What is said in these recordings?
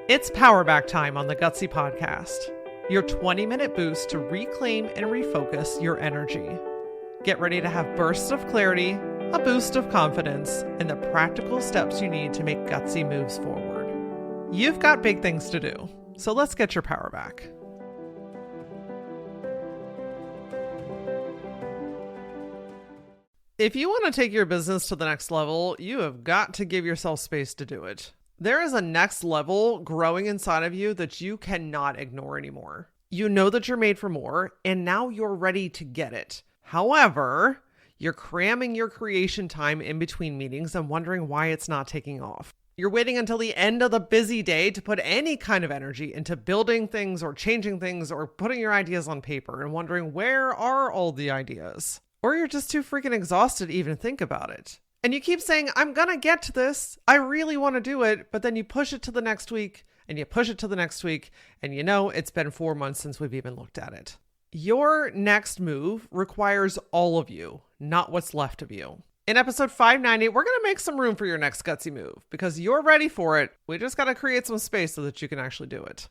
It's Powerback time on the Gutsy Podcast, your 20-minute boost to reclaim and refocus your energy. Get ready to have bursts of clarity, a boost of confidence, and the practical steps you need to make gutsy moves forward. You've got big things to do, so let's get your power back. If you want to take your business to the next level, you have got to give yourself space to do it. There is a next level growing inside of you that you cannot ignore anymore. You know that you're made for more, and now you're ready to get it. However, you're cramming your creation time in between meetings and wondering why it's not taking off. You're waiting until the end of the busy day to put any kind of energy into building things or changing things or putting your ideas on paper and wondering where are all the ideas? Or you're just too freaking exhausted to even think about it. And you keep saying, I'm going to get to this. I really want to do it. But then you push it to the next week and you push it to the next week. And you know, it's been 4 months since we've even looked at it. Your next move requires all of you, not what's left of you. In episode 590, we're going to make some room for your next gutsy move because you're ready for it. We just got to create some space so that you can actually do it.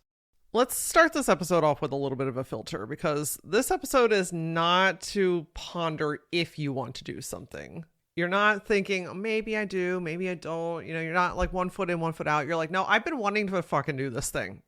Let's start this episode off with a little bit of a filter because this episode is not to ponder if you want to do something. You're not thinking, oh, maybe I do, maybe I don't. You know, you're not like 1 foot in, 1 foot out. You're like, no, I've been wanting to fucking do this thing.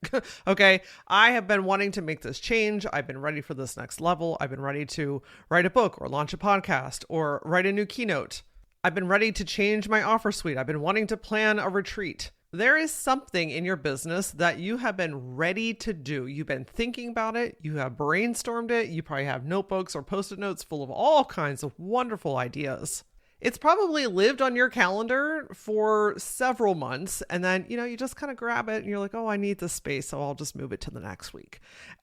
Okay. I have been wanting to make this change. I've been ready for this next level. I've been ready to write a book or launch a podcast or write a new keynote. I've been ready to change my offer suite. I've been wanting to plan a retreat. There is something in your business that you have been ready to do. You've been thinking about it. You have brainstormed it. You probably have notebooks or Post-it notes full of all kinds of wonderful ideas. It's probably lived on your calendar for several months. And then, you just kind of grab it and you're like, oh, I need this space. So I'll just move it to the next week.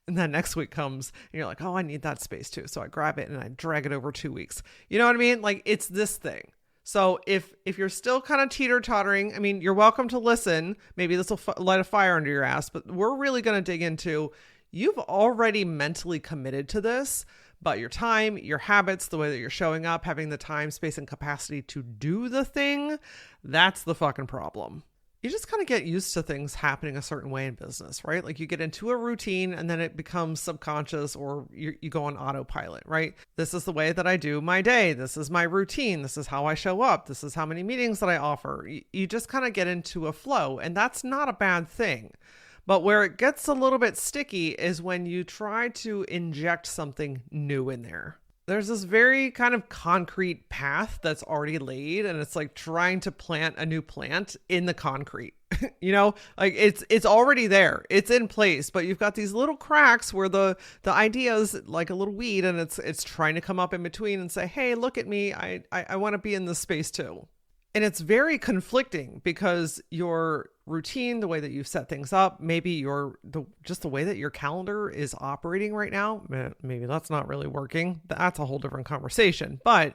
And then next week comes and you're like, oh, I need that space too. So I grab it and I drag it over 2 weeks. You know what I mean? Like it's this thing. So if you're still kind of teeter-tottering, I mean, you're welcome to listen. Maybe this will light a fire under your ass, but we're really going to dig into, you've already mentally committed to this, but your time, your habits, the way that you're showing up, having the time, space, and capacity to do the thing, that's the fucking problem. You just kind of get used to things happening a certain way in business, right? Like you get into a routine and then it becomes subconscious or you go on autopilot, right? This is the way that I do my day. This is my routine. This is how I show up. This is how many meetings that I offer. You just kind of get into a flow, and that's not a bad thing. But where it gets a little bit sticky is when you try to inject something new in there. There's this very kind of concrete path that's already laid, and it's like trying to plant a new plant in the concrete. Like it's already there. It's in place, but you've got these little cracks where the idea is like a little weed, and it's trying to come up in between and say, hey, look at me. I want to be in this space too. And it's very conflicting because your routine, the way that you've set things up, maybe just the way that your calendar is operating right now, maybe that's not really working. That's a whole different conversation. But,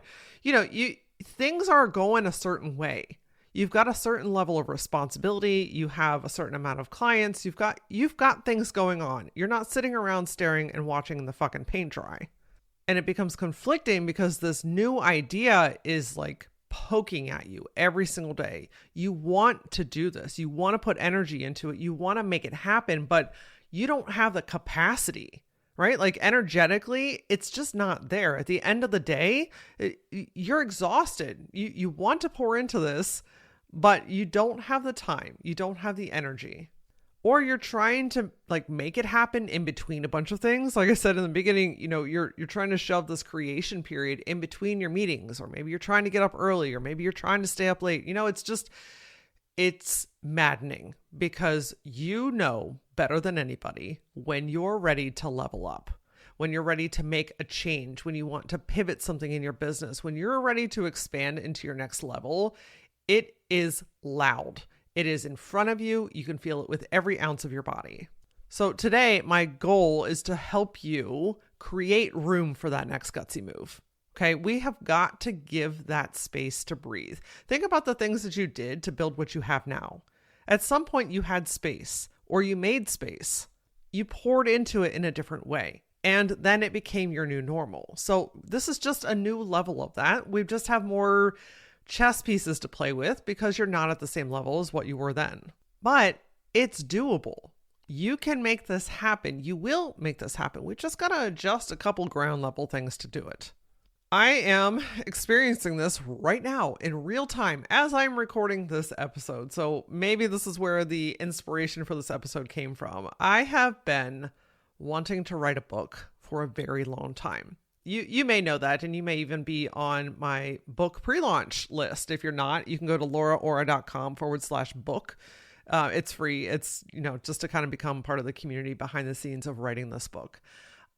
things are going a certain way. You've got a certain level of responsibility. You have a certain amount of clients. You've got things going on. You're not sitting around staring and watching the fucking paint dry. And it becomes conflicting because this new idea is like poking at you every single day. You want to do this. You want to put energy into it. You want to make it happen, but you don't have the capacity, right? Like energetically, it's just not there. At the end of the day, you're exhausted. You want to pour into this, but you don't have the time. You don't have the energy. Or you're trying to like make it happen in between a bunch of things. Like I said in the beginning, you're trying to shove this creation period in between your meetings, or maybe you're trying to get up early, or maybe you're trying to stay up late. It's maddening because you know better than anybody when you're ready to level up, when you're ready to make a change, when you want to pivot something in your business, when you're ready to expand into your next level. It is loud. It is in front of you. You can feel it with every ounce of your body. So today, my goal is to help you create room for that next gutsy move. Okay. We have got to give that space to breathe. Think about the things that you did to build what you have now. At some point you had space, or you made space. You poured into it in a different way. And then it became your new normal. So this is just a new level of that. We just have more chess pieces to play with because you're not at the same level as what you were then. But It's doable. You can make this happen. You will make this happen. We just got to adjust a couple ground level things to do it. I am experiencing this right now in real time as I'm recording this episode. So maybe this is where the inspiration for this episode came from. I have been wanting to write a book for a very long time. You may know that, and you may even be on my book pre-launch list. If you're not, you can go to lauraaura.com/book. It's free. It's, just to kind of become part of the community behind the scenes of writing this book.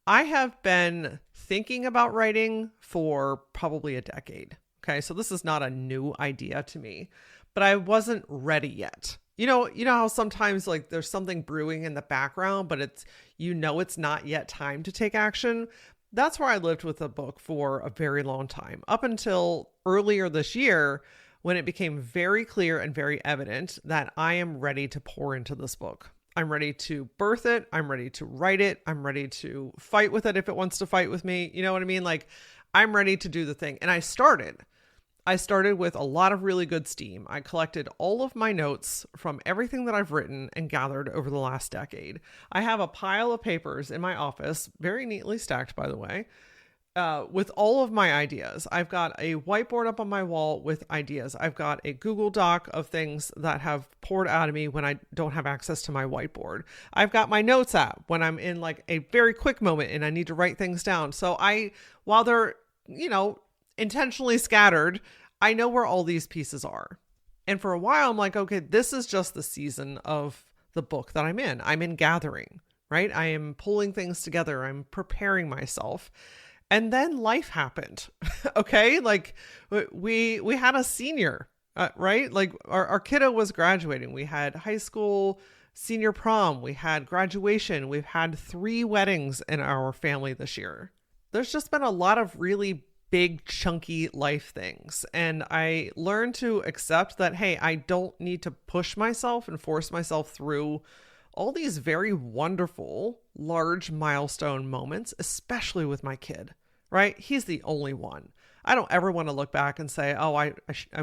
I have been thinking about writing for probably a decade. Okay. So this is not a new idea to me, but I wasn't ready yet. You know how sometimes like there's something brewing in the background, but it's not yet time to take action. That's where I lived with a book for a very long time, up until earlier this year, when it became very clear and very evident that I am ready to pour into this book. I'm ready to birth it. I'm ready to write it. I'm ready to fight with it if it wants to fight with me. You know what I mean? Like, I'm ready to do the thing. And I started with a lot of really good steam. I collected all of my notes from everything that I've written and gathered over the last decade. I have a pile of papers in my office, very neatly stacked, by the way, with all of my ideas. I've got a whiteboard up on my wall with ideas. I've got a Google Doc of things that have poured out of me when I don't have access to my whiteboard. I've got my notes app when I'm in like a very quick moment and I need to write things down. So while they're, intentionally scattered, I know where all these pieces are. And for a while, I'm like, okay, this is just the season of the book that I'm in. I'm in gathering, right? I am pulling things together. I'm preparing myself. And then life happened. Okay. Like we had a senior, right? Like our kiddo was graduating. We had high school senior prom. We had graduation. We've had 3 weddings in our family this year. There's just been a lot of really big, chunky life things. And I learned to accept that, hey, I don't need to push myself and force myself through all these very wonderful, large milestone moments, especially with my kid, right? He's the only one. I don't ever want to look back and say, oh, I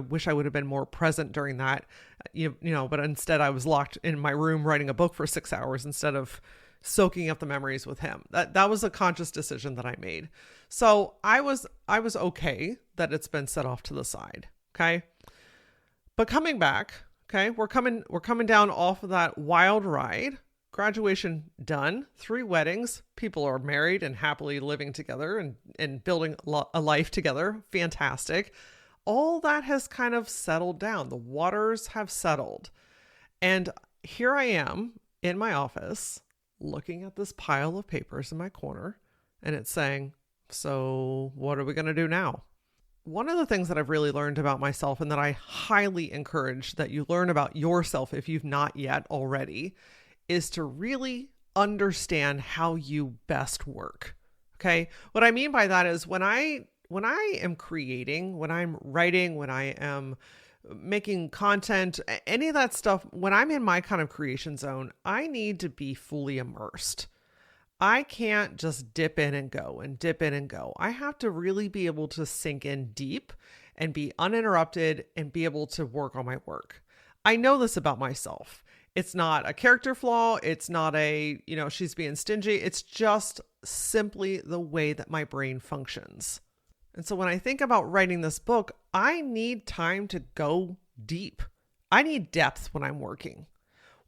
wish I would have been more present during that, but instead I was locked in my room writing a book for 6 hours instead of soaking up the memories with him. That was a conscious decision that I made. So I was okay that it's been set off to the side. Okay. But coming back, okay, we're coming down off of that wild ride. Graduation done, 3 weddings, people are married and happily living together and building a life together. Fantastic. All that has kind of settled down. The waters have settled. And here I am in my office looking at this pile of papers in my corner, and it's saying, so what are we going to do now? One of the things that I've really learned about myself, and that I highly encourage that you learn about yourself if you've not yet already, is to really understand how you best work. Okay. What I mean by that is when I am creating, when I'm writing, when I am making content, any of that stuff, when I'm in my kind of creation zone, I need to be fully immersed. I can't just dip in and go and dip in and go. I have to really be able to sink in deep and be uninterrupted and be able to work on my work. I know this about myself. It's not a character flaw. It's not she's being stingy. It's just simply the way that my brain functions. And so when I think about writing this book, I need time to go deep. I need depth when I'm working.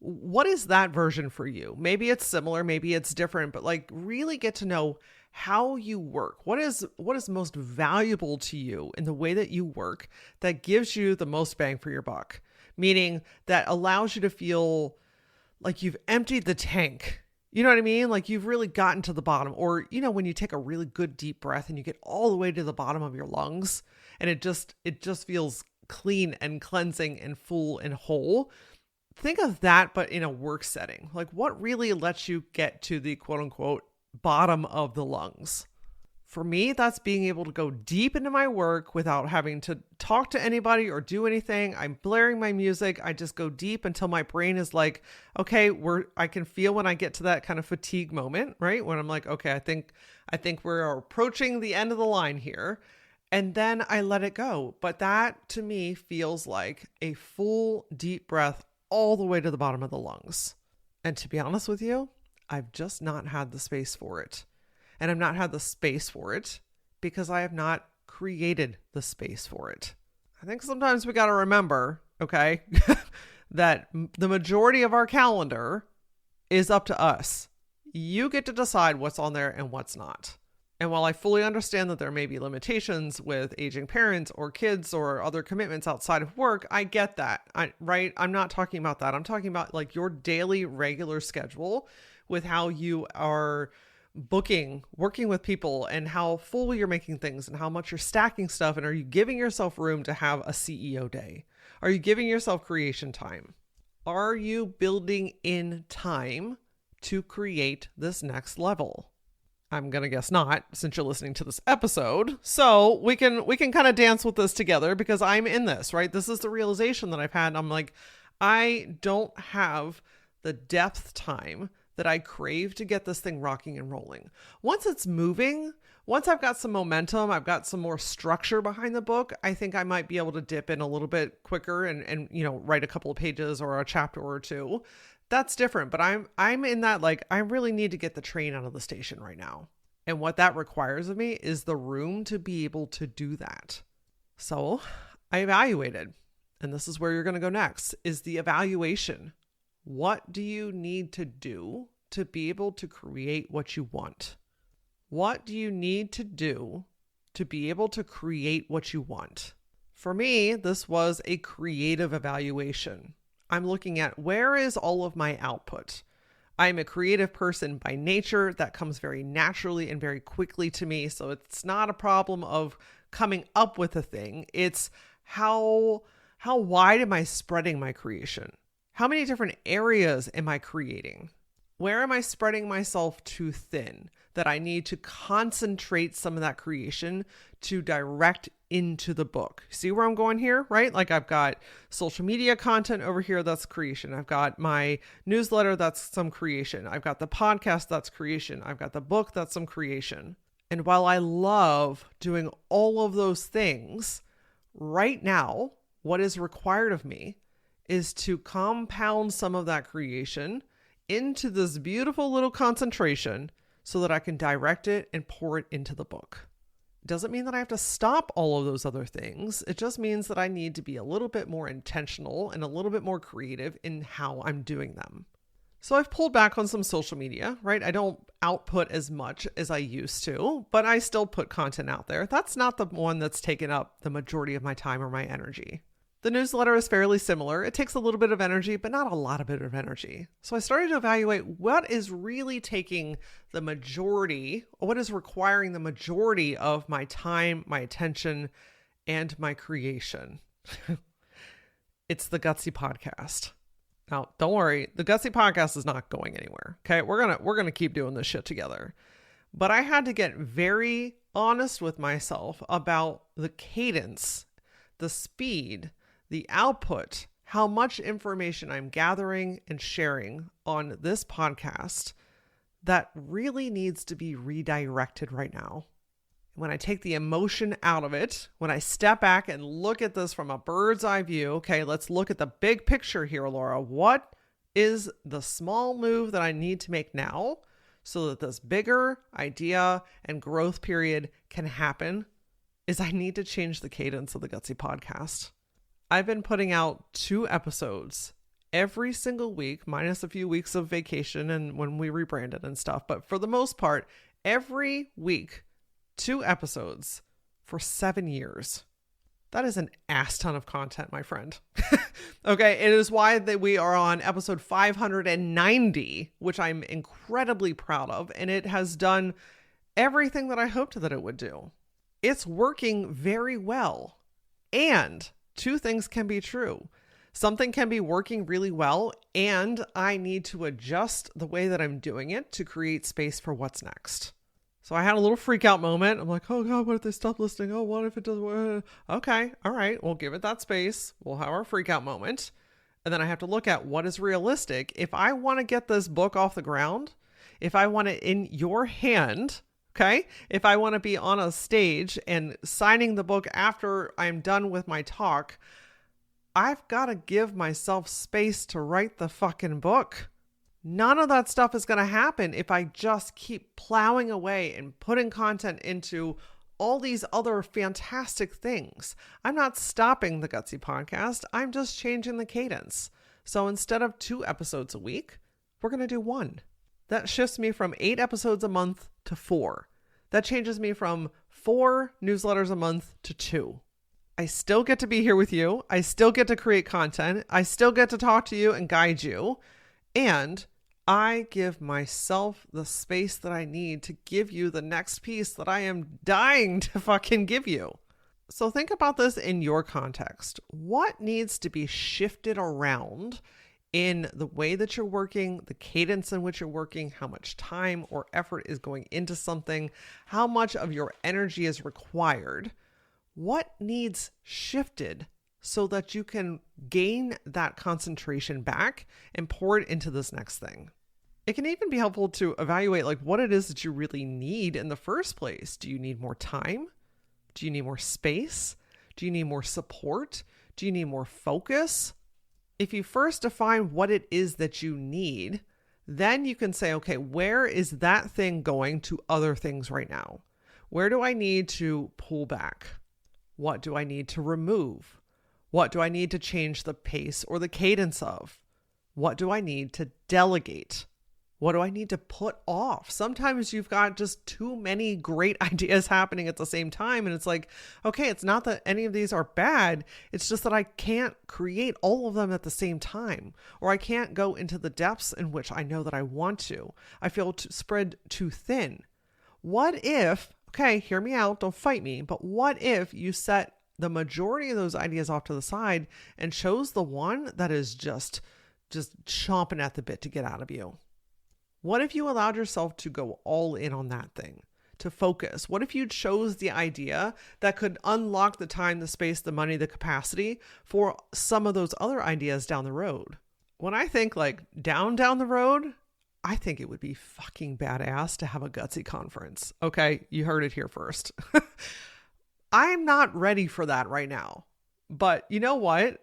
What is that version for you? Maybe it's similar, maybe it's different, but like really get to know how you work. What is most valuable to you in the way that you work that gives you the most bang for your buck? Meaning that allows you to feel like you've emptied the tank. You know what I mean? Like you've really gotten to the bottom, or, when you take a really good deep breath and you get all the way to the bottom of your lungs and it just feels clean and cleansing and full and whole. Think of that, but in a work setting. Like what really lets you get to the quote unquote bottom of the lungs? For me, that's being able to go deep into my work without having to talk to anybody or do anything. I'm blaring my music. I just go deep until my brain is like, okay, I can feel when I get to that kind of fatigue moment, right? When I'm like, okay, I think we're approaching the end of the line here. And then I let it go. But that to me feels like a full deep breath all the way to the bottom of the lungs. And to be honest with you, I've just not had the space for it. And I've not had the space for it because I have not created the space for it. I think sometimes we got to remember, okay, that the majority of our calendar is up to us. You get to decide what's on there and what's not. And while I fully understand that there may be limitations with aging parents or kids or other commitments outside of work, I get that, right? I'm not talking about that. I'm talking about like your daily regular schedule with how you are booking, working with people, and how full you're making things and how much you're stacking stuff. And are you giving yourself room to have a CEO day? Are you giving yourself creation time? Are you building in time to create this next level? I'm going to guess not, since you're listening to this episode. So we can kind of dance with this together because I'm in this, right? This is the realization that I've had. I'm like, I don't have the depth time that I crave to get this thing rocking and rolling. Once it's moving, once I've got some momentum, I've got some more structure behind the book, I think I might be able to dip in a little bit quicker and write a couple of pages or a chapter or two. That's different, but I'm in that, like, I really need to get the train out of the station right now. And what that requires of me is the room to be able to do that. So I evaluated, and this is where you're going to go next, is the evaluation. What do you need to do to be able to create what you want? What do you need to do to be able to create what you want? For me, this was a creative evaluation. I'm looking at where is all of my output. I'm a creative person by nature. That comes very naturally and very quickly to me. So it's not a problem of coming up with a thing. It's how wide am I spreading my creation? How many different areas am I creating? Where am I spreading myself too thin that I need to concentrate some of that creation to direct into the book? See where I'm going here, right? Like I've got social media content over here, that's creation. I've got my newsletter, that's some creation. I've got the podcast, that's creation. I've got the book, that's some creation. And while I love doing all of those things, right now, what is required of me is to compound some of that creation into this beautiful little concentration so that I can direct it and pour it into the book. It doesn't mean that I have to stop all of those other things. It just means that I need to be a little bit more intentional and a little bit more creative in how I'm doing them. So I've pulled back on some social media, right? I don't output as much as I used to, but I still put content out there. That's not the one that's taken up the majority of my time or my energy. The newsletter is fairly similar. It takes a little bit of energy, but not a lot of bit of energy. So I started to evaluate what is really taking the majority, or what is requiring the majority of my time, my attention, and my creation. It's the Gutsy Podcast. Now, don't worry, the Gutsy Podcast is not going anywhere. Okay, we're gonna keep doing this shit together. But I had to get very honest with myself about the cadence, the speed, the output, how much information I'm gathering and sharing on this podcast that really needs to be redirected right now. When I take the emotion out of it, when I step back and look at this from a bird's eye view, okay, let's look at the big picture here, Laura. What is the small move that I need to make now so that this bigger idea and growth period can happen? Is I need to change the cadence of the Gutsy Podcast. I've been putting out 2 episodes every single week, minus a few weeks of vacation and when we rebranded and stuff. But for the most part, every week, 2 episodes for 7 years. That is an ass ton of content, my friend. Okay, it is why that we are on episode 590, which I'm incredibly proud of. And it has done everything that I hoped that it would do. It's working very well. And 2 things can be true. Something can be working really well, and I need to adjust the way that I'm doing it to create space for what's next. So I had a little freak out moment. I'm like, oh God, what if they stop listening? Oh, what if it doesn't work? Okay, all right, we'll give it that space. We'll have our freak out moment. And then I have to look at what is realistic. If I want to get this book off the ground, if I want it in your hand, okay, if I want to be on a stage and signing the book after I'm done with my talk, I've got to give myself space to write the fucking book. None of that stuff is going to happen if I just keep plowing away and putting content into all these other fantastic things. I'm not stopping the Gutsy Podcast. I'm just changing the cadence. So instead of 2 episodes a week, we're going to do 1. That shifts me from 8 episodes a month to 4. That changes me from 4 newsletters a month to 2. I still get to be here with you. I still get to create content. I still get to talk to you and guide you. And I give myself the space that I need to give you the next piece that I am dying to fucking give you. So think about this in your context. What needs to be shifted around in the way that you're working, the cadence in which you're working, how much time or effort is going into something, how much of your energy is required? What needs shifted so that you can gain that concentration back and pour it into this next thing? It can even be helpful to evaluate like what it is that you really need in the first place. Do you need more time? Do you need more space? Do you need more support? Do you need more focus? If you first define what it is that you need, then you can say, okay, where is that thing going to other things right now? Where do I need to pull back? What do I need to remove? What do I need to change the pace or the cadence of? What do I need to delegate? What do I need to put off? Sometimes you've got just too many great ideas happening at the same time. And it's like, okay, it's not that any of these are bad. It's just that I can't create all of them at the same time, or I can't go into the depths in which I know that I want to. I feel spread too thin. What if, okay, hear me out, don't fight me, but what if you set the majority of those ideas off to the side and chose the one that is just chomping at the bit to get out of you? What if you allowed yourself to go all in on that thing, to focus? What if you chose the idea that could unlock the time, the space, the money, the capacity for some of those other ideas down the road? When I think like down the road, I think it would be fucking badass to have a Gutsy conference. Okay, you heard it here first. I'm not ready for that right now. But you know what?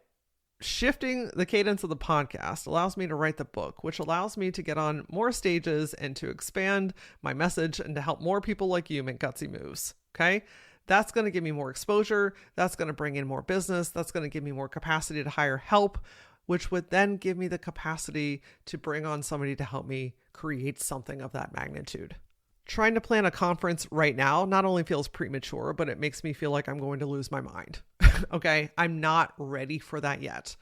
Shifting the cadence of the podcast allows me to write the book, which allows me to get on more stages and to expand my message and to help more people like you make gutsy moves. Okay. That's going to give me more exposure. That's going to bring in more business. That's going to give me more capacity to hire help, which would then give me the capacity to bring on somebody to help me create something of that magnitude. Trying to plan a conference right now not only feels premature, but it makes me feel like I'm going to lose my mind. Okay, I'm not ready for that yet,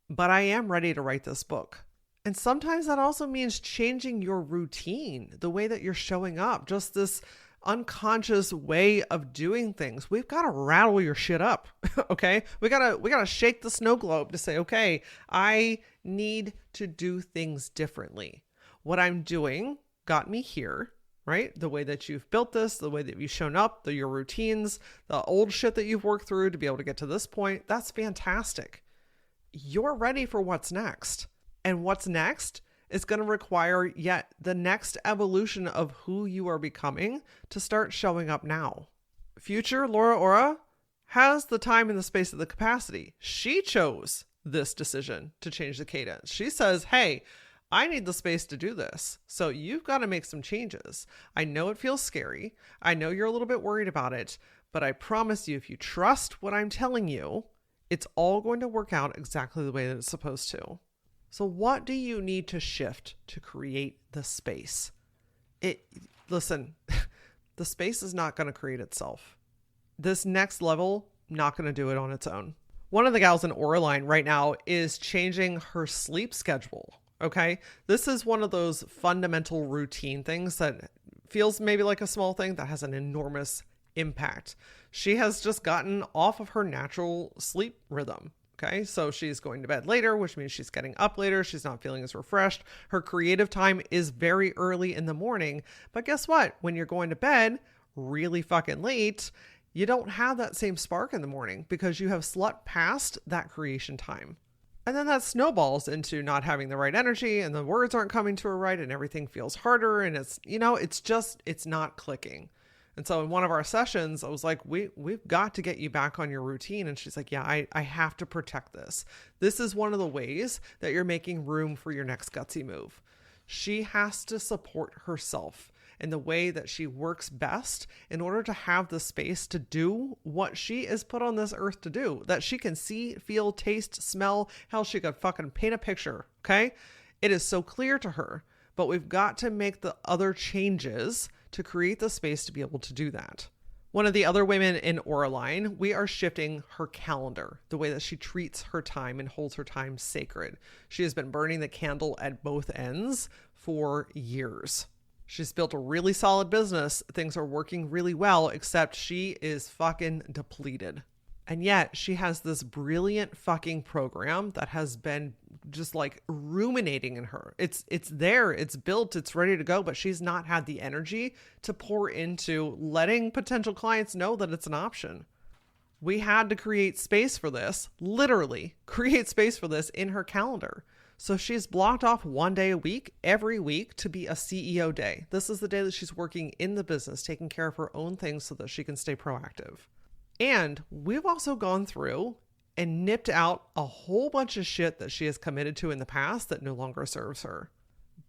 but I am ready to write this book. And sometimes that also means changing your routine, the way that you're showing up, just this unconscious way of doing things. We've got to rattle your shit up. Okay, we gotta shake the snow globe to say, okay, I need to do things differently. What I'm doing got me here. Right? The way that you've built this, the way that you've shown up, your routines, the old shit that you've worked through to be able to get to this point, that's fantastic. You're ready for what's next. And what's next is going to require yet the next evolution of who you are becoming to start showing up now. Future Laura Aura has the time and the space of the capacity. She chose this decision to change the cadence. She says, hey, I need the space to do this. So you've got to make some changes. I know it feels scary. I know you're a little bit worried about it, but I promise you, if you trust what I'm telling you, it's all going to work out exactly the way that it's supposed to. So what do you need to shift to create the space? Listen, the space is not going to create itself. This next level, not going to do it on its own. One of the gals in Auralign right now is changing her sleep schedule. Okay, this is one of those fundamental routine things that feels maybe like a small thing that has an enormous impact. She has just gotten off of her natural sleep rhythm. Okay, so she's going to bed later, which means she's getting up later. She's not feeling as refreshed. Her creative time is very early in the morning. But guess what? When you're going to bed really fucking late, you don't have that same spark in the morning because you have slept past that creation time. And then that snowballs into not having the right energy and the words aren't coming to her right and everything feels harder and it's not clicking. And so in one of our sessions, I was like, we've got to get you back on your routine. And she's like, yeah, I have to protect this. This is one of the ways that you're making room for your next gutsy move. She has to support herself in the way that she works best in order to have the space to do what she is put on this earth to do, that she can see, feel, taste, smell. Hell, she could fucking paint a picture. Okay. It is so clear to her, but we've got to make the other changes to create the space to be able to do that. One of the other women in Auralign, we are shifting her calendar, the way that she treats her time and holds her time sacred. She has been burning the candle at both ends for years. She's built a really solid business. Things are working really well, except she is fucking depleted. And yet she has this brilliant fucking program that has been just like ruminating in her. It's there, it's built, it's ready to go, but she's not had the energy to pour into letting potential clients know that it's an option. We had to create space for this, literally create space for this in her calendar. So she's blocked off 1 day a week, every week, to be a CEO day. This is the day that she's working in the business, taking care of her own things so that she can stay proactive. And we've also gone through and nipped out a whole bunch of shit that she has committed to in the past that no longer serves her.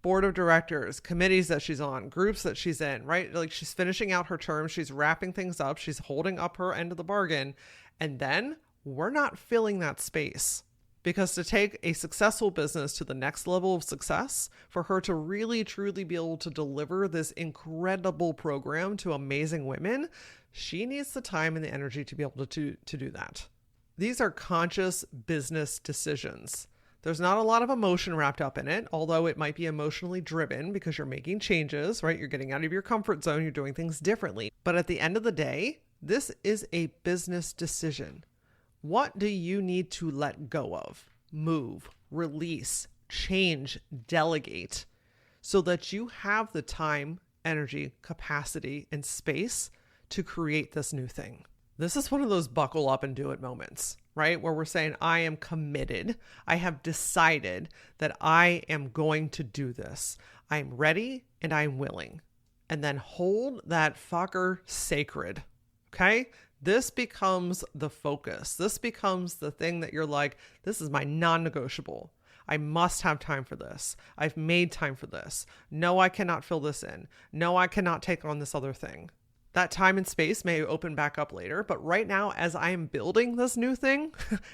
Board of directors, committees that she's on, groups that she's in, right? Like she's finishing out her term. She's wrapping things up. She's holding up her end of the bargain. And then we're not filling that space. Because to take a successful business to the next level of success, for her to really truly be able to deliver this incredible program to amazing women, she needs the time and the energy to be able to do that. These are conscious business decisions. There's not a lot of emotion wrapped up in it, although it might be emotionally driven because you're making changes, right? You're getting out of your comfort zone. You're doing things differently. But at the end of the day, this is a business decision. What do you need to let go of, move, release, change, delegate so that you have the time, energy, capacity, and space to create this new thing? This is one of those buckle up and do it moments, right? Where we're saying, I am committed. I have decided that I am going to do this. I'm ready and I'm willing. And then hold that fucker sacred. Okay? This becomes the focus. This becomes the thing that you're like, this is my non-negotiable. I must have time for this. I've made time for this. No, I cannot fill this in. No, I cannot take on this other thing. That time and space may open back up later, but right now, as I am building this new thing,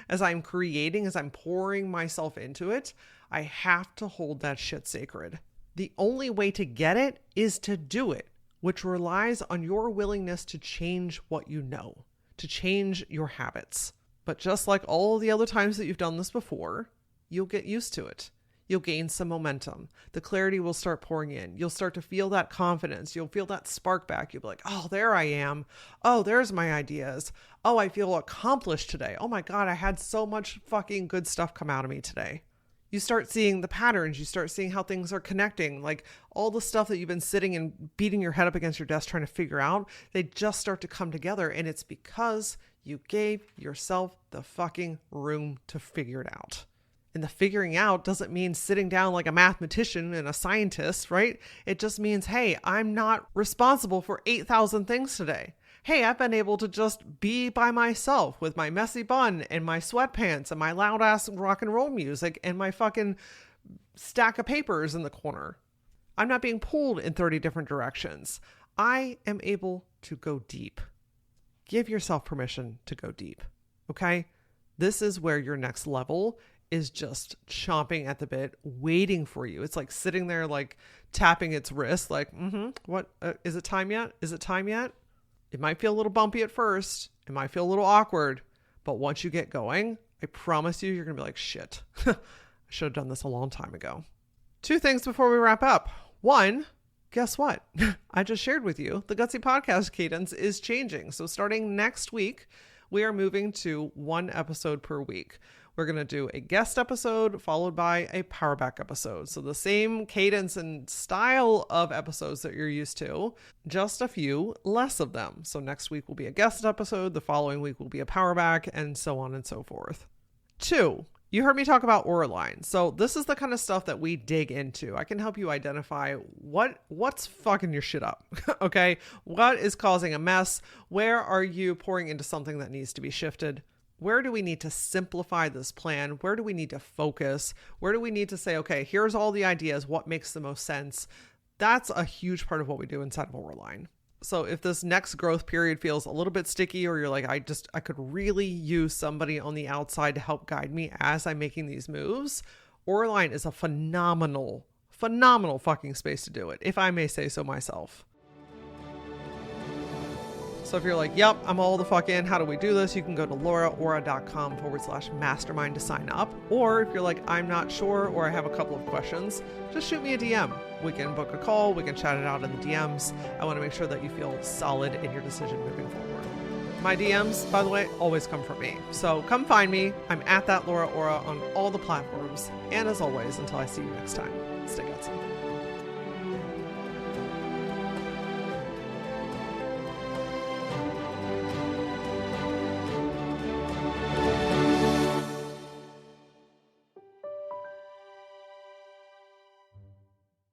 as I'm creating, as I'm pouring myself into it, I have to hold that shit sacred. The only way to get it is to do it, which relies on your willingness to change what you know, to change your habits. But just like all the other times that you've done this before, you'll get used to it. You'll gain some momentum. The clarity will start pouring in. You'll start to feel that confidence. You'll feel that spark back. You'll be like, oh, there I am. Oh, there's my ideas. Oh, I feel accomplished today. Oh my God, I had so much fucking good stuff come out of me today. You start seeing the patterns. You start seeing how things are connecting. Like all the stuff that you've been sitting and beating your head up against your desk trying to figure out, they just start to come together. And it's because you gave yourself the fucking room to figure it out. And the figuring out doesn't mean sitting down like a mathematician and a scientist, right? It just means, hey, I'm not responsible for 8,000 things today. Hey, I've been able to just be by myself with my messy bun and my sweatpants and my loud ass rock and roll music and my fucking stack of papers in the corner. I'm not being pulled in 30 different directions. I am able to go deep. Give yourself permission to go deep. Okay? This is where your next level is just chomping at the bit, waiting for you. It's like sitting there, like tapping its wrist, like, what, is it time yet? Is it time yet? It might feel a little bumpy at first. It might feel a little awkward, but once you get going, I promise you, you're going to be like, shit, I should have done this a long time ago. 2 things before we wrap up. 1, guess what? I just shared with you, the Gutsy Podcast cadence is changing. So starting next week, we are moving to 1 episode per week. We're going to do a guest episode followed by a Powerback episode. So the same cadence and style of episodes that you're used to, just a few less of them. So next week will be a guest episode. The following week will be a Powerback, and so on and so forth. 2, You heard me talk about Auralign. So this is the kind of stuff that we dig into. I can help you identify what's fucking your shit up. Okay. What is causing a mess? Where are you pouring into something that needs to be shifted? Where do we need to simplify this plan? Where do we need to focus? Where do we need to say, okay, here's all the ideas. What makes the most sense? That's a huge part of what we do inside of Auralign. So if this next growth period feels a little bit sticky, or you're like, I could really use somebody on the outside to help guide me as I'm making these moves, Auralign is a phenomenal fucking space to do it, if I may say so myself. So if you're like, yep, I'm all the fuck in, how do we do this? You can go to lauraaura.com/mastermind to sign up. Or if you're like, I'm not sure, or I have a couple of questions, just shoot me a DM. We can book a call. We can chat it out in the DMs. I want to make sure that you feel solid in your decision moving forward. My DMs, by the way, always come from me. So come find me. I'm at that Laura Aura on all the platforms. And as always, until I see you next time, stay gutsy.